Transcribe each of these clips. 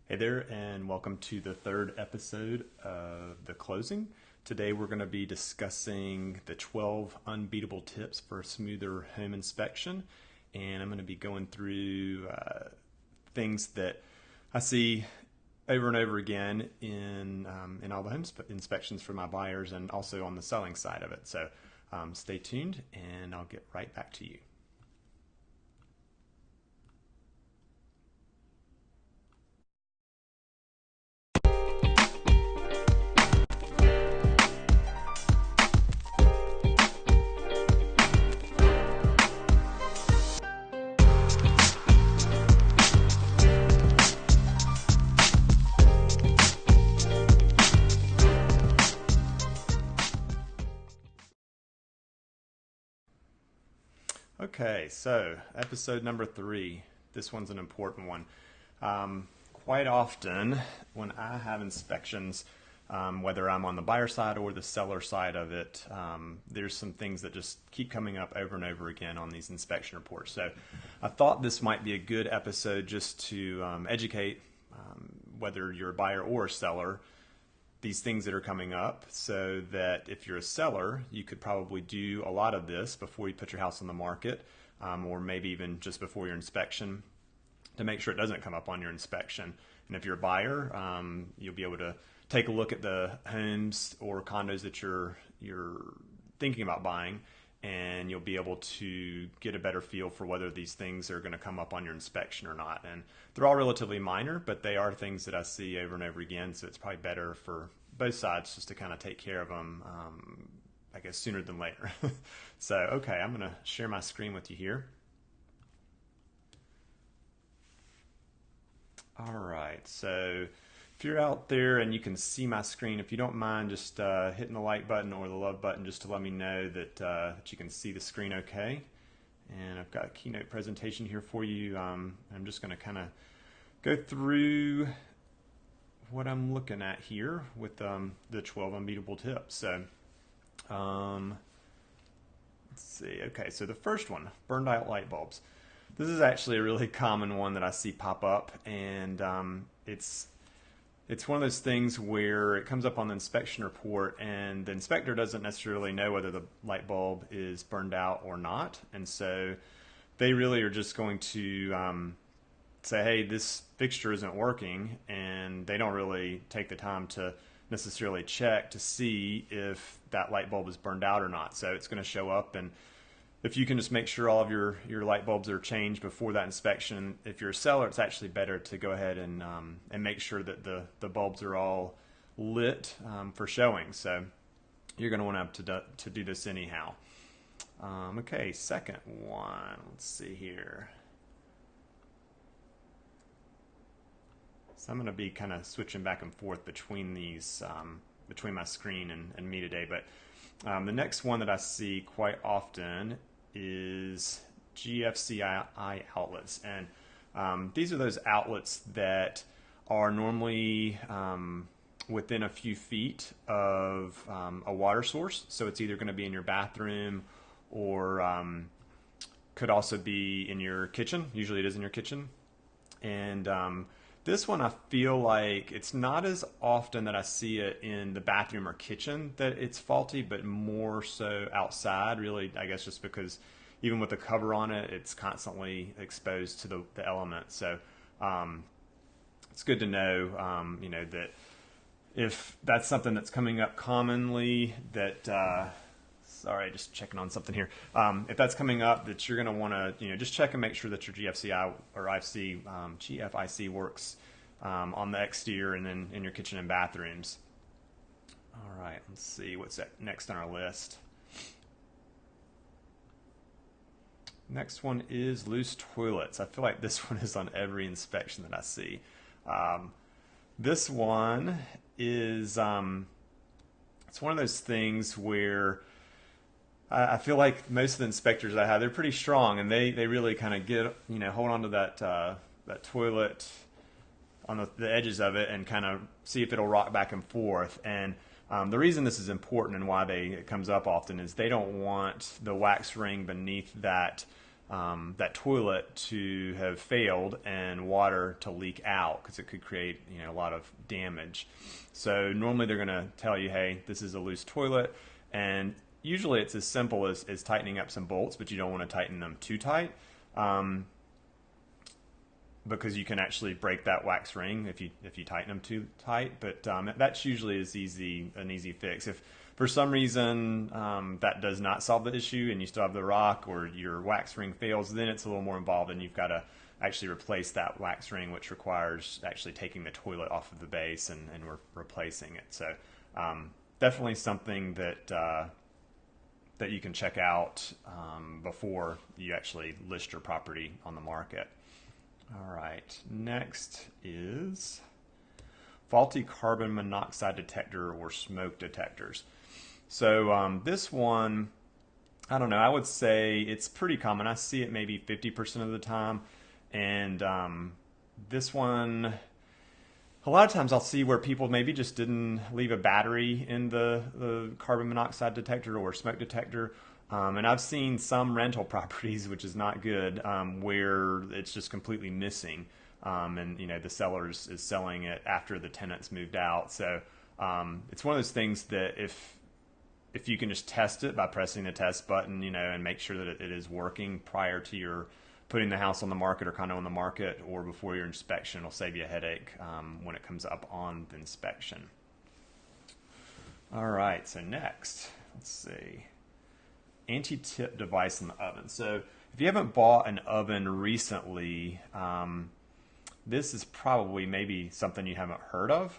Hey there, and welcome to the third episode of The Closing. Today we're going to be discussing the 12 unbeatable tips for a smoother home inspection, and I'm going to be going through things that I see over and over again in all the home inspections for my buyers and also on the selling side of it. So stay tuned, and I'll get right back to you. Okay, so episode number 3. This one's an important one. Quite often, when I have inspections, whether I'm on the buyer side or the seller side of it, there's some things that just keep coming up over and over again on these inspection reports. So I thought this might be a good episode just to educate whether you're a buyer or a seller these things that are coming up, so that if you're a seller, you could probably do a lot of this before you put your house on the market, or maybe even just before your inspection, to make sure it doesn't come up on your inspection. And if you're a buyer, you'll be able to take a look at the homes or condos that you're thinking about buying, and you'll be able to get a better feel for whether these things are going to come up on your inspection or not. And they're all relatively minor, but they are things that I see over and over again, so it's probably better for both sides just to kind of take care of them, I guess, sooner than later. So, okay, I'm going to share my screen with you here. All right, so if you're out there and you can see my screen, if you don't mind just hitting the like button or the love button just to let me know that you can see the screen okay. And I've got a keynote presentation here for you. I'm just going to kind of go through what I'm looking at here with the 12 unbeatable tips. So let's see. Okay, so the first one, burned out light bulbs. This is actually a really common one that I see pop up, and it's one of those things where it comes up on the inspection report and the inspector doesn't necessarily know whether the light bulb is burned out or not. And so they really are just going to say, hey, this fixture isn't working, and they don't really take the time to necessarily check to see if that light bulb is burned out or not. So it's going to show up, and if you can just make sure all of your light bulbs are changed before that inspection, if you're a seller, it's actually better to go ahead and make sure that the bulbs are all lit for showing. So you're going to want to do this anyhow. Okay, second one. Let's see here. So I'm going to be kind of switching back and forth between these, between my screen and me today. But the next one that I see quite often is GFCI Outlets. And these are those outlets that are normally within a few feet of a water source. So it's either going to be in your bathroom or could also be in your kitchen. Usually it is in your kitchen. And this one, I feel like it's not as often that I see it in the bathroom or kitchen that it's faulty, but more so outside, really, I guess just because even with the cover on it, it's constantly exposed to the elements. So it's good to know, that if that's something that's coming up commonly, that, sorry, just checking on something here. If that's coming up, that you're going to want to, just check and make sure that your GFCI or GFIC works on the exterior and then in your kitchen and bathrooms. All right, let's see what's next on our list. Next one is loose toilets. I feel like this one is on every inspection that I see. This one is it's one of those things where I feel like most of the inspectors I have, they're pretty strong, and they really kind of get, hold on to that toilet on the edges of it and kind of see if it'll rock back and forth. And the reason this is important and why it comes up often is they don't want the wax ring beneath that that toilet to have failed and water to leak out, because it could create a lot of damage. So normally they're going to tell you, hey, this is a loose toilet, and usually it's as simple as tightening up some bolts, but you don't want to tighten them too tight, because you can actually break that wax ring if you tighten them too tight. But that's usually an easy fix. If for some reason that does not solve the issue and you still have the rock, or your wax ring fails, then it's a little more involved, and you've got to actually replace that wax ring, which requires actually taking the toilet off of the base and replacing it. So definitely something that you can check out before you actually list your property on the market. All right, next is faulty carbon monoxide detector or smoke detectors. So this one, I don't know, I would say it's pretty common. I see it maybe 50% of the time. And this one, a lot of times I'll see where people maybe just didn't leave a battery in the carbon monoxide detector or smoke detector. And I've seen some rental properties, which is not good, where it's just completely missing. And the seller is selling it after the tenants moved out. So it's one of those things that if you can just test it by pressing the test button, and make sure that it is working prior to your putting the house on the market or condo on the market, or before your inspection, it'll save you a headache when it comes up on the inspection. All right, so next, let's see. Anti-tip device in the oven. So if you haven't bought an oven recently, this is probably maybe something you haven't heard of.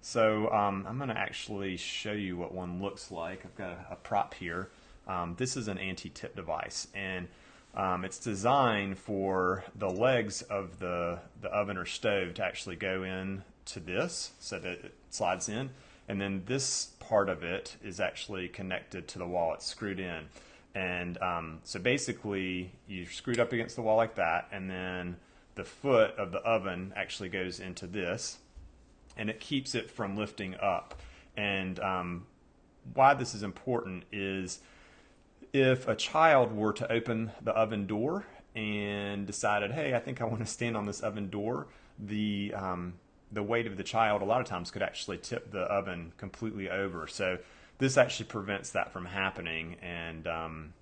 So I'm going to actually show you what one looks like. I've got a prop here. This is an anti-tip device, and it's designed for the legs of the oven or stove to actually go in to this so that it slides in, and then this part of it is actually connected to the wall. It's screwed in. And so basically you're screwed up against the wall like that, and then the foot of the oven actually goes into this, and it keeps it from lifting up. And why this is important is if a child were to open the oven door and decided, hey, I think I want to stand on this oven door, the weight of the child a lot of times could actually tip the oven completely over. So this actually prevents that from happening. And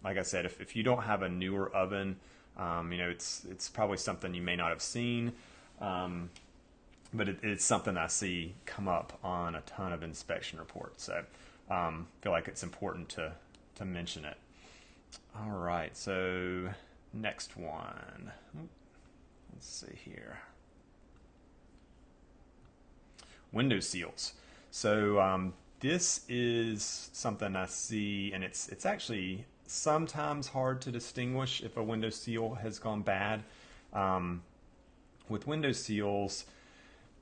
like I said, if you don't have a newer oven, it's probably something you may not have seen, but it's something I see come up on a ton of inspection reports. So I feel like it's important to mention it. All right, so next one. Let's see here. Window seals. So this is something I see, and it's actually sometimes hard to distinguish if a window seal has gone bad. With window seals,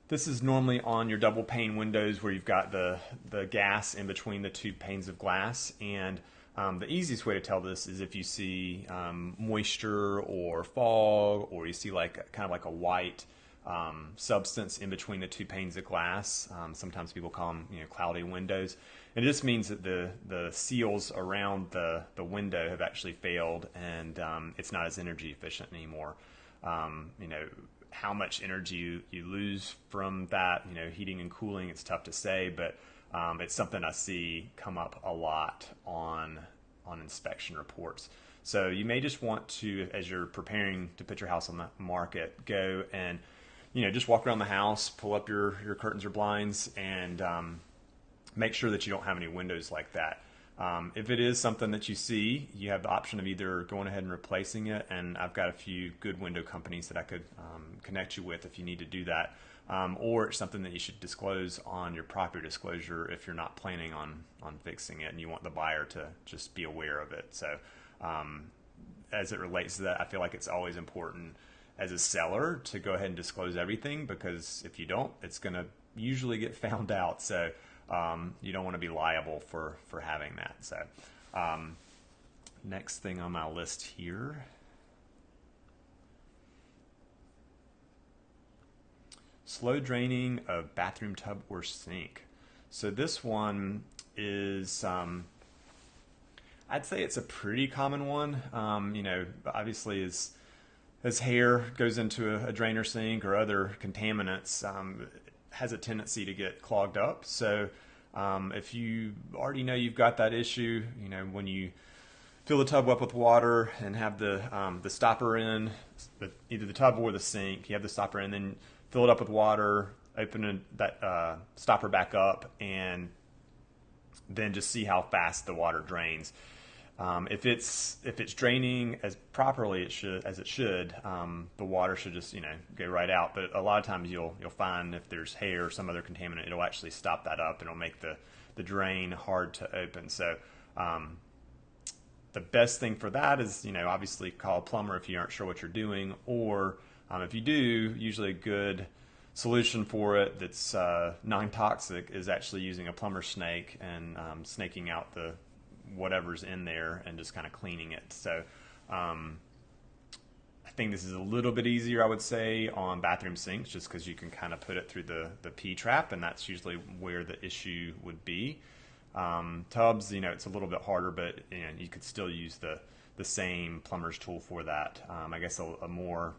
this is normally on your double pane windows where you've got the gas in between the two panes of glass. And the easiest way to tell this is if you see moisture or fog, or you see kind of like a white substance in between the two panes of glass. Sometimes people call them cloudy windows. And it just means that the seals around the window have actually failed, and it's not as energy efficient anymore. How much energy you lose from that, heating and cooling, it's tough to say, but it's something I see come up a lot on inspection reports. So you may just want to, as you're preparing to put your house on the market, go and just walk around the house, pull up your curtains or blinds, and make sure that you don't have any windows like that. If it is something that you see, you have the option of either going ahead and replacing it, and I've got a few good window companies that I could connect you with if you need to do that, or it's something that you should disclose on your property disclosure if you're not planning on fixing it and you want the buyer to just be aware of it. So as it relates to that, I feel like it's always important as a seller to go ahead and disclose everything, because if you don't, it's going to usually get found out. So you don't want to be liable for having that. So next thing on my list here, slow draining of bathroom tub or sink. So this one is I'd say it's a pretty common one. Obviously, as hair goes into a drainer sink or other contaminants, it has a tendency to get clogged up. So if you already know you've got that issue, when you fill the tub up with water and have the stopper in, either the tub or the sink, you have the stopper in, then fill it up with water, open that stopper back up, and then just see how fast the water drains. If it's draining as properly as it should, the water should just go right out. But a lot of times you'll find if there's hair or some other contaminant, it'll actually stop that up and it'll make the drain hard to open. So the best thing for that is obviously call a plumber if you aren't sure what you're doing, or if you do, usually a good solution for it that's non-toxic is actually using a plumber snake and snaking out the whatever's in there and just kind of cleaning it. So I think this is a little bit easier, I would say, on bathroom sinks, just because you can kind of put it through the P-trap, and that's usually where the issue would be. Tubs, it's a little bit harder, but you could still use the same plumber's tool for that. I guess a more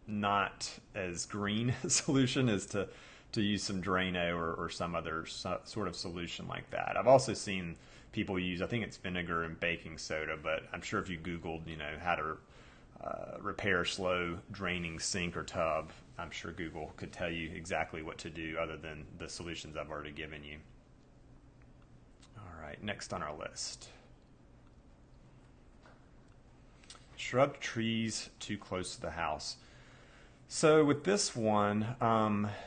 not as green solution is to use some Drano or some other sort of solution like that. I've also seen people use, I think it's vinegar and baking soda, but I'm sure if you Googled, how to repair a slow draining sink or tub, I'm sure Google could tell you exactly what to do other than the solutions I've already given you. All right, next on our list. Shrub trees too close to the house. So with this one,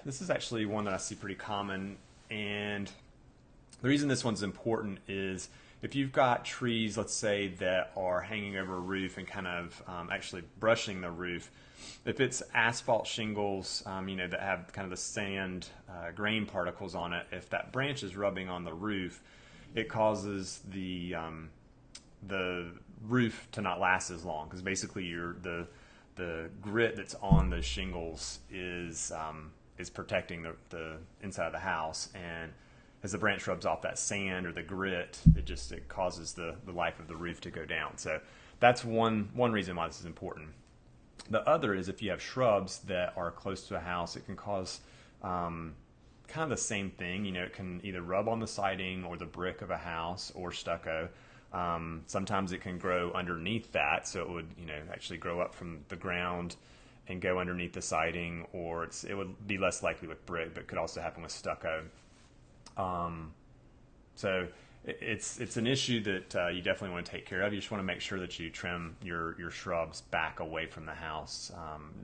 this is actually one that I see pretty common, and the reason this one's important is if you've got trees, let's say, that are hanging over a roof and kind of actually brushing the roof, if it's asphalt shingles, that have kind of the sand grain particles on it, if that branch is rubbing on the roof, it causes the roof to not last as long, because basically the grit that's on the shingles is protecting the inside of the house, and as the branch rubs off that sand or the grit, it causes the life of the roof to go down. So that's one reason why this is important. The other is if you have shrubs that are close to a house, it can cause kind of the same thing. It can either rub on the siding or the brick of a house or stucco. Sometimes it can grow underneath that, so it would actually grow up from the ground and go underneath the siding, or it would be less likely with brick, but could also happen with stucco. So it's an issue that you definitely want to take care of. You just want to make sure that you trim your shrubs back away from the house,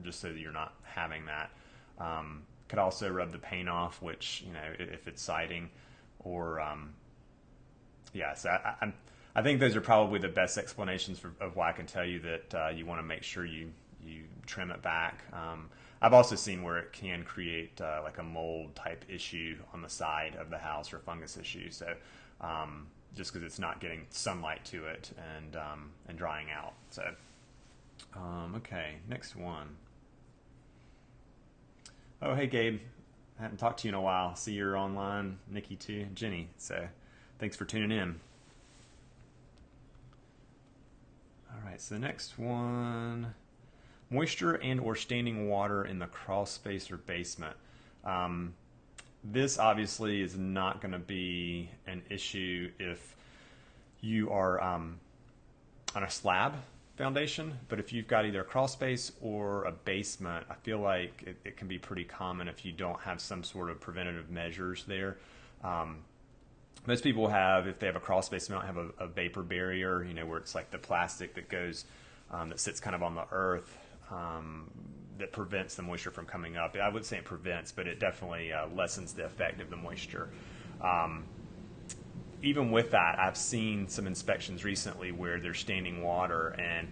just so that you're not having that. Could also rub the paint off, which if it's siding, or so I think those are probably the best explanations of why I can tell you that you want to make sure you trim it back. I've also seen where it can create like a mold type issue on the side of the house or fungus issue. So just because it's not getting sunlight to it and drying out. So okay, next one. Oh, hey Gabe, I haven't talked to you in a while. See you're online, Nikki too, Jenny. So thanks for tuning in. All right, so the next one, moisture and or standing water in the crawl space or basement. This obviously is not going to be an issue if you are on a slab foundation, but if you've got either a crawl space or a basement, I feel like it can be pretty common if you don't have some sort of preventative measures there. Most people have, if they have a crawl space, they don't have a vapor barrier, where it's like the plastic that goes, that sits kind of on the earth, that prevents the moisture from coming up. I would say it prevents, but it definitely lessens the effect of the moisture. Even with that, I've seen some inspections recently where there's standing water, and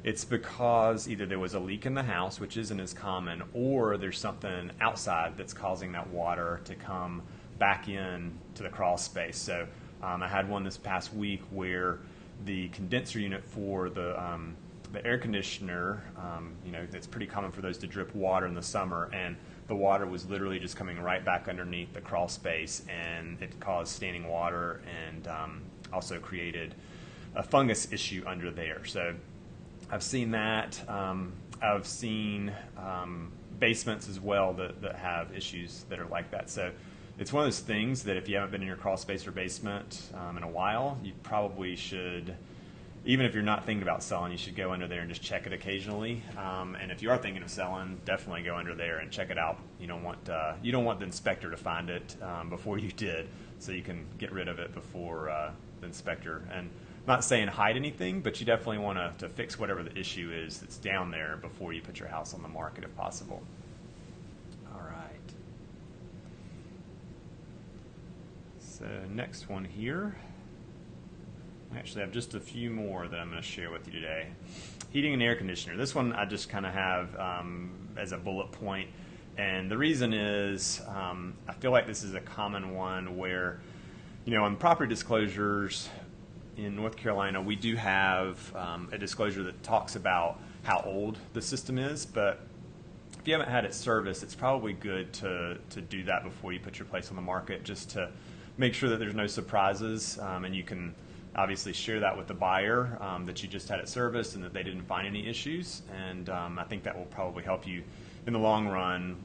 it's because either there was a leak in the house, which isn't as common, or there's something outside that's causing that water to come back in to the crawl space. So I had one this past week where the condenser unit for the air conditioner, that's pretty common for those to drip water in the summer, and the water was literally just coming right back underneath the crawl space, and it caused standing water, and also created a fungus issue under there. So I've seen that. I've seen basements as well that have issues that are like that. So it's one of those things that if you haven't been in your crawl space or basement in a while, you probably should, even if you're not thinking about selling, you should go under there and just check it occasionally. And if you are thinking of selling, definitely go under there and check it out. You don't want the inspector to find it before you did, so you can get rid of it before the inspector. And I'm not saying hide anything, but you definitely want to fix whatever the issue is that's down there before you put your house on the market if possible. All right. So next one here. I actually have just a few more that I'm going to share with you today. Heating and air conditioner. This one I just kind of have as a bullet point. And the reason is I feel like this is a common one where, on property disclosures in North Carolina, we do have a disclosure that talks about how old the system is, but if you haven't had it serviced, it's probably good to do that before you put your place on the market, just to make sure that there's no surprises, and you can obviously share that with the buyer that you just had it serviced and that they didn't find any issues. And I think that will probably help you in the long run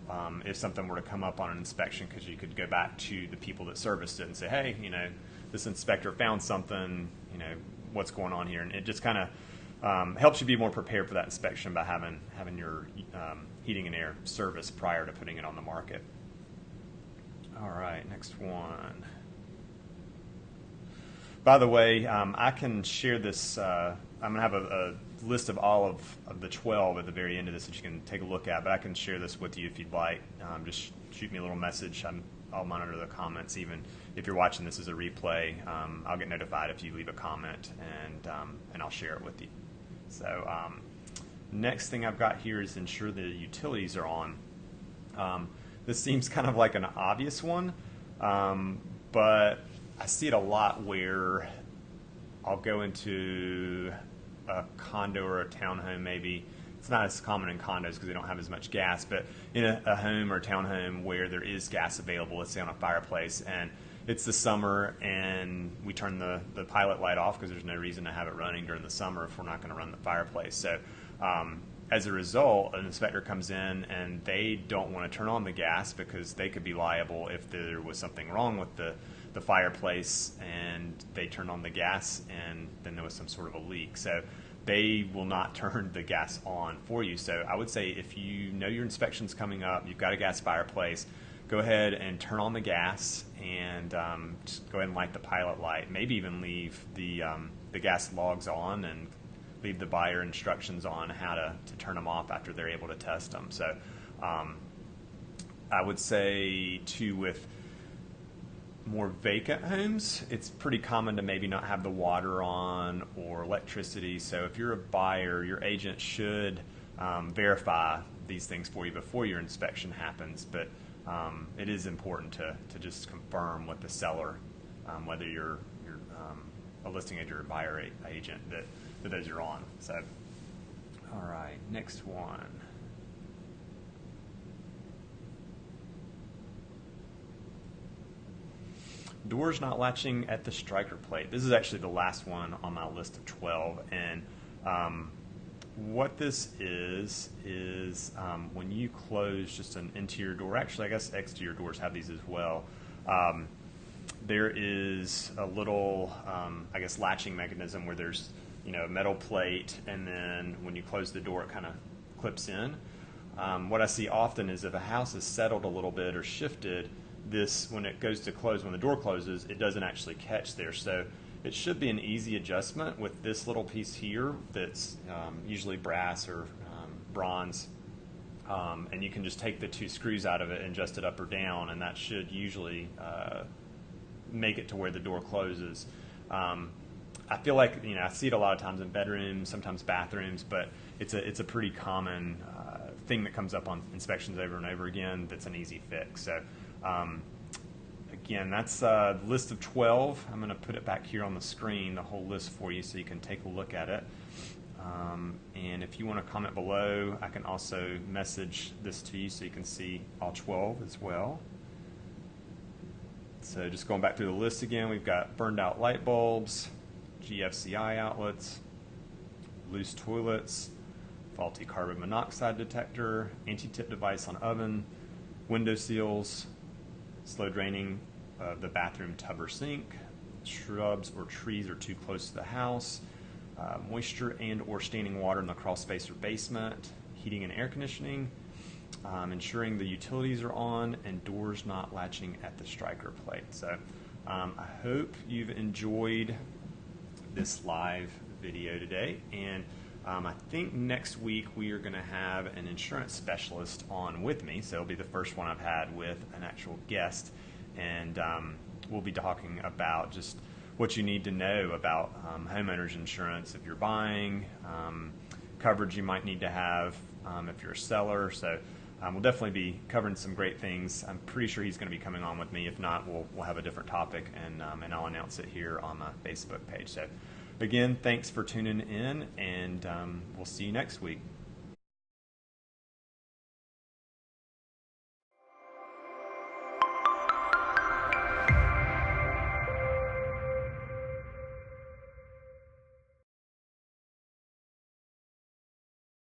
if something were to come up on an inspection, because you could go back to the people that serviced it and say, hey, this inspector found something, what's going on here? And it just kind of helps you be more prepared for that inspection by having your heating and air service prior to putting it on the market. All right, next one. By the way, I can share this. I'm going to have a list of all of the 12 at the very end of this that you can take a look at, but I can share this with you if you'd like. Just shoot me a little message. I'll monitor the comments. Even if you're watching this as a replay, I'll get notified if you leave a comment, and I'll share it with you. So next thing I've got here is ensure the utilities are on. This seems kind of like an obvious one, but I see it a lot where I'll go into a condo or a townhome maybe. It's not as common in condos because they don't have as much gas, but in a home or a townhome where there is gas available, let's say on a fireplace, and it's the summer and we turn the pilot light off because there's no reason to have it running during the summer if we're not going to run the fireplace. So as a result, an inspector comes in and they don't want to turn on the gas because they could be liable if there was something wrong with the fireplace and they turned on the gas and then there was some sort of a leak. So they will not turn the gas on for you. So I would say if you know your inspection's coming up, you've got a gas fireplace, go ahead and turn on the gas and just go ahead and light the pilot light. Maybe even leave the gas logs on and leave the buyer instructions on how to turn them off after they're able to test them. So I would say too, with more vacant homes, it's pretty common to maybe not have the water on or electricity. So if you're a buyer, your agent should verify these things for you before your inspection happens. But it is important to just confirm with the seller, whether you're a listing agent or a buyer agent, that those are on. So, all right, next one. Doors not latching at the striker plate. This is actually the last one on my list of 12. And what this is when you close just an interior door, actually I guess exterior doors have these as well, there is a little, I guess, latching mechanism where there's a metal plate, and then when you close the door it kind of clips in. What I see often is if a house is settled a little bit or shifted, this, when it goes to close, when the door closes, it doesn't actually catch there. So it should be an easy adjustment with this little piece here that's usually brass or bronze, and you can just take the two screws out of it and adjust it up or down, and that should usually make it to where the door closes. I feel like I see it a lot of times in bedrooms, sometimes bathrooms, but it's a pretty common thing that comes up on inspections over and over again. That's an easy fix. So again, that's the list of 12. I'm going to put it back here on the screen, the whole list for you, so you can take a look at it. And if you want to comment below, I can also message this to you so you can see all 12 as well. So just going back through the list again, we've got burned out light bulbs, GFCI outlets, loose toilets, faulty carbon monoxide detector, anti-tip device on oven, window seals, slow draining of the bathroom tub or sink, shrubs or trees are too close to the house, moisture and or standing water in the crawl space or basement, heating and air conditioning, ensuring the utilities are on, and doors not latching at the striker plate. So I hope you've enjoyed this live video today, and I think next week we are going to have an insurance specialist on with me, so it'll be the first one I've had with an actual guest, and we'll be talking about just what you need to know about homeowners insurance if you're buying, coverage you might need to have if you're a seller. So we'll definitely be covering some great things. I'm pretty sure he's going to be coming on with me. If not, we'll have a different topic, and I'll announce it here on my Facebook page. So again, thanks for tuning in, and we'll see you next week.